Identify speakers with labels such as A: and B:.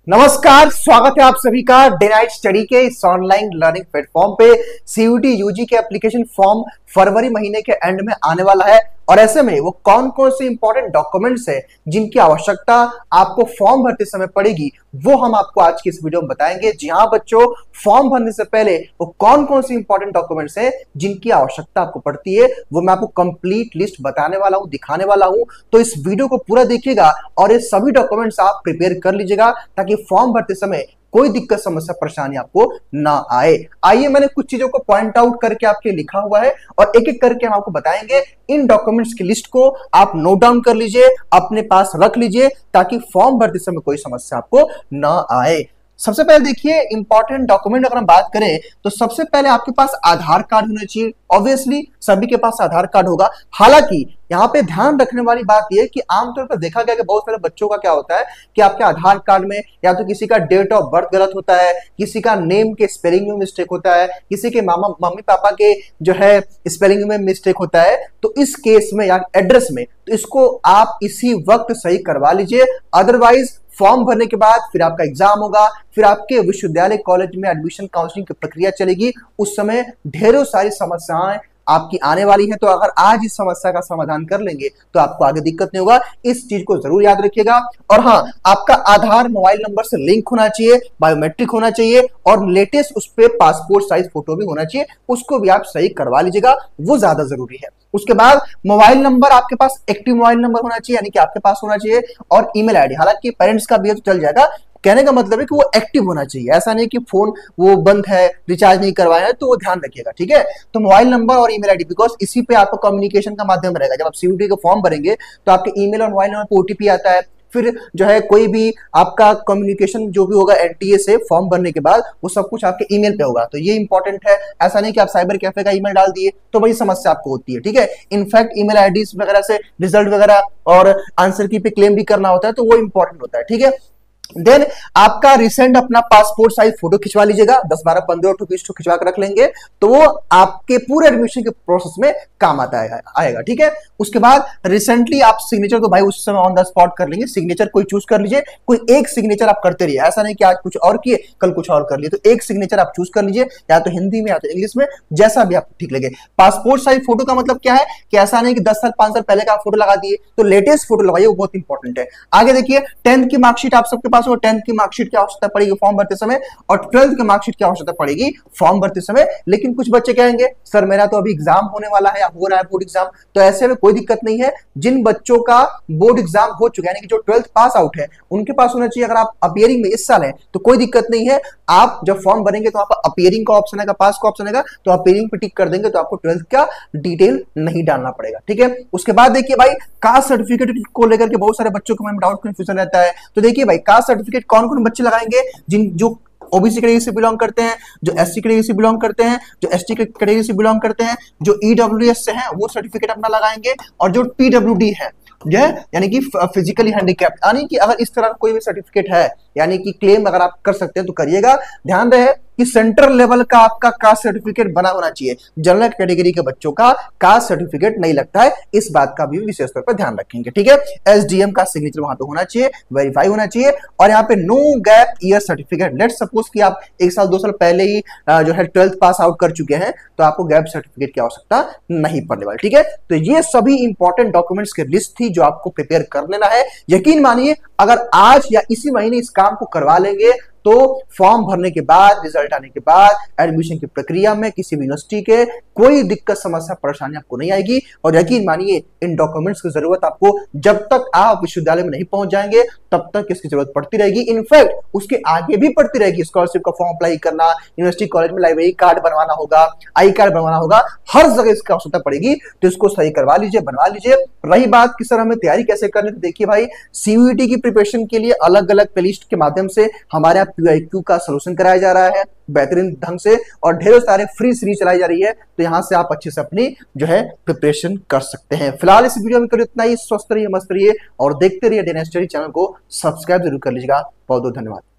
A: नमस्कार, स्वागत है आप सभी का डे नाइट स्टडी के इस ऑनलाइन लर्निंग प्लेटफॉर्म पे। सीयूटी यूजी के एप्लीकेशन फॉर्म फरवरी महीने के एंड में आने वाला है और ऐसे में वो कौन कौन से इंपॉर्टेंट डॉक्यूमेंट्स है जिनकी आवश्यकता आपको फॉर्म भरते समय पड़ेगी, वो हम आपको आज की इस वीडियो में बताएंगे। जी हाँ बच्चों, फॉर्म भरने से पहले वो कौन कौन से इंपॉर्टेंट डॉक्यूमेंट्स है जिनकी आवश्यकता आपको पड़ती है, वो मैं आपको कंप्लीट लिस्ट बताने वाला हूं, दिखाने वाला हूं। तो इस वीडियो को पूरा देखिएगा और ये सभी डॉक्यूमेंट्स आप प्रिपेयर कर लीजिएगा ताकि फॉर्म भरते समय कोई दिक्कत समस्या परेशानी आपको ना आए। आइए, मैंने कुछ चीजों को पॉइंट आउट करके आपके लिखा हुआ है और एक एक करके हम आपको बताएंगे। इन डॉक्यूमेंट्स की लिस्ट को आप नोट डाउन कर लीजिए, अपने पास रख लीजिए ताकि फॉर्म भरते समय कोई समस्या आपको ना आए। सबसे पहले देखिए, इंपॉर्टेंट डॉक्यूमेंट अगर हम बात करें तो सबसे पहले आपके पास आधार कार्ड होना चाहिए। ऑब्वियसली सभी के पास आधार कार्ड होगा। हालांकि यहाँ पे ध्यान रखने वाली बात यह कि आमतौर पर देखा गया कि बहुत सारे बच्चों का क्या होता है कि आपके आधार कार्ड में या तो किसी का डेट ऑफ बर्थ गलत होता है, किसी का नेम के स्पेलिंग में मिस्टेक होता है, किसी के मम्मी पापा के जो है स्पेलिंग में मिस्टेक होता है। तो इस केस में या एड्रेस में तो इसको आप इसी वक्त सही करवा लीजिए। अदरवाइज फॉर्म भरने के बाद फिर आपका एग्जाम होगा, फिर आपके विश्वविद्यालय कॉलेज में एडमिशन काउंसलिंग की प्रक्रिया चलेगी, उस समय ढेरों सारी समस्याएं आपकी आने वाली है। तो अगर आज इस समस्या का समाधान कर लेंगे तो आपको आगे दिक्कत नहीं होगा। इस चीज को जरूर याद रखिएगा। और हाँ, आपका आधार मोबाइल नंबर से लिंक होना चाहिए, बायोमेट्रिक होना चाहिए और लेटेस्ट उस पर पासपोर्ट साइज फोटो भी होना चाहिए, उसको भी आप सही करवा लीजिएगा, वो ज्यादा जरूरी है। उसके बाद मोबाइल नंबर आपके पास एक्टिव मोबाइल नंबर होना चाहिए, यानी कि आपके पास होना चाहिए, और ईमेल आईडी। हालांकि पेरेंट्स का भी है तो चल जाएगा, कहने का मतलब है कि वो एक्टिव होना चाहिए। ऐसा नहीं कि फोन वो बंद है, रिचार्ज नहीं करवाया है, तो वो ध्यान रखिएगा, ठीक है। तो मोबाइल नंबर और ईमेल आईडी, बिकॉज इसी पे आपका कम्युनिकेशन का माध्यम रहेगा। जब आप सीयूटी का फॉर्म भरेंगे तो आपके ईमेल और मोबाइल नंबर पर ओटीपी आता है, फिर जो है कोई भी आपका कम्युनिकेशन जो भी होगा एनटीए से फॉर्म भरने के बाद वो सब कुछ आपके ईमेल पे होगा। तो ये इंपॉर्टेंट है। ऐसा नहीं कि आप साइबर कैफे का ईमेल डाल दिए तो वही समस्या आपको होती है, ठीक है। इनफैक्ट ईमेल आईडी वगैरह से रिजल्ट वगैरह और आंसर की पे क्लेम भी करना होता है, तो वो इंपॉर्टेंट होता है, ठीक है। देन आपका रिसेंट अपना पासपोर्ट साइज फोटो खिंचवा लीजिएगा, 10 12 15 20 खिंचवा कर रख लेंगे तो वो आपके पूरे एडमिशन के प्रोसेस में काम आएगा, ठीक है। उसके बाद रिसेंटली आप सिग्नेचर तो भाई उस समय ऑन द स्पॉट कर लेंगे, सिग्नेचर कोई चूज कर लीजिए, कोई एक सिग्नेचर आप करते रहिए। ऐसा नहीं कि आज कुछ और किए कल कुछ और कर लिए, तो एक सिग्नेचर आप चूज कर लीजिए, या तो हिंदी में या तो इंग्लिश में, जैसा भी आपको ठीक लगे। पासपोर्ट साइज फोटो का मतलब क्या है कि ऐसा नहीं कि 10 साल 5 साल पहले का आप फोटो लगा दिए, तो लेटेस्ट फोटो लगाइए, वो बहुत इंपॉर्टेंट है। आगे देखिए, 10th की मार्कशीट आप सबके पास हो, 10th की मार्कशीट की आवश्यकता पड़ेगी फॉर्म भरते समय, और 12th की मार्कशीट की आवश्यकता पड़ेगी फॉर्म भरते समय। लेकिन कुछ बच्चे कहेंगे सर मेरा तो अभी एग्जाम होने वाला है या हो रहा है बोर्ड एग्जाम, तो ऐसे में कोई दिक्कत नहीं है। जिन बच्चों का बोर्ड एग्जाम हो चुका है, यानी कि जो 12th पास आउट है, उनके पास होना चाहिए। अगर आप अपीयरिंग में इस साल है तो कोई दिक्कत नहीं है। आप जब फॉर्म भरेंगे तो आपका अपीयरिंग का ऑप्शन है, पास का ऑप्शन है, तो अपीयरिंग पे टिक कर देंगे तो आपको 12th का डिटेल नहीं डालना पड़ेगा, ठीक है। उसके बाद देखिए भाई, कास्ट सर्टिफिकेट को लेकर के बहुत सारे बच्चों को डाउट कंफ्यूजन रहता है। तो देखिए भाई, कास्ट सर्टिफिकेट कौन कौन बच्चे लगाएंगे? जो ओबीसी कैटेगरी से बिलोंग करते हैं, जो एससी कैटेगरी से बिलोंग करते हैं, जो एसटी कैटेगरी से बिलोंग करते हैं, जो ईडब्ल्यूएस से हैं वो सर्टिफिकेट अपना लगाएंगे, और जो पीडब्ल्यूडी है यानी कि फिजिकली हैंडीकैप्ड, यानी कि अगर इस तरह कोई भी सर्टिफिकेट है यानी कि क्लेम अगर आप कर सकते हैं तो करिएगा। ध्यान रहे कि सेंट्रल लेवल का आपका कास्ट सर्टिफिकेट बना होना चाहिए। जनरल कैटेगरी के बच्चों का कास्ट सर्टिफिकेट नहीं लगता है, इस बात का भी विशेष तौर पर ध्यान रखेंगे, ठीक है। एसडीएम का सिग्नेचर वहां पे होना चाहिए, वेरीफाई होना चाहिए। और यहाँ पे no gap year certificate, let suppose कि आप 1 साल 2 साल पहले ही जो है 12th पास आउट कर चुके हैं, तो आपको गैप सर्टिफिकेट की आवश्यकता नहीं पड़ने वाली, ठीक है। तो ये सभी इंपॉर्टेंट डॉक्यूमेंट्स की लिस्ट थी जो आपको प्रिपेयर कर लेना है। यकीन मानिए, अगर आज या इसी महीने इस काम को करवा लेंगे तो फॉर्म भरने के बाद, रिजल्ट आने के बाद, एडमिशन की प्रक्रिया में किसी भी यूनिवर्सिटी के कोई दिक्कत समस्या परेशानी आपको नहीं आएगी। और यकीन मानिए, इन डॉक्यूमेंट्स की जरूरत आपको जब तक आप विश्वविद्यालय में नहीं पहुंच जाएंगे तब तक इसकी जरूरत पड़ती रहेगी। इनफैक्ट उसके आगे भी पड़ती रहेगी। स्कॉलरशिप का फॉर्म अप्लाई करना, यूनिवर्सिटी कॉलेज में लाइब्रेरी कार्ड बनवाना होगा, आई कार्ड बनवाना होगा, हर जगह इसकी आवश्यकता पड़ेगी। तो इसको सही करवा लीजिए, बनवा लीजिए। रही बात कि सर हमें तैयारी कैसे करनी, तो देखिए भाई, सीयूईटी की प्रिपरेशन के लिए अलग अलग प्लेलिस्ट के माध्यम से हमारे क्यूआईक्यू का सॉल्यूशन कराया जा रहा है बेहतरीन ढंग से, और ढेरों सारे फ्री सीरीज चलाई जा रही है। तो यहां से आप अच्छे से अपनी जो है प्रिपरेशन कर सकते हैं। फिलहाल इस वीडियो में करिए इतना ही। स्वस्थ रहिए, मस्त रहिए और देखते रहिए डे नाइट स्टडी चैनल को सब्सक्राइब जरूर कर लीजिएगा। बहुत बहुत धन्यवाद।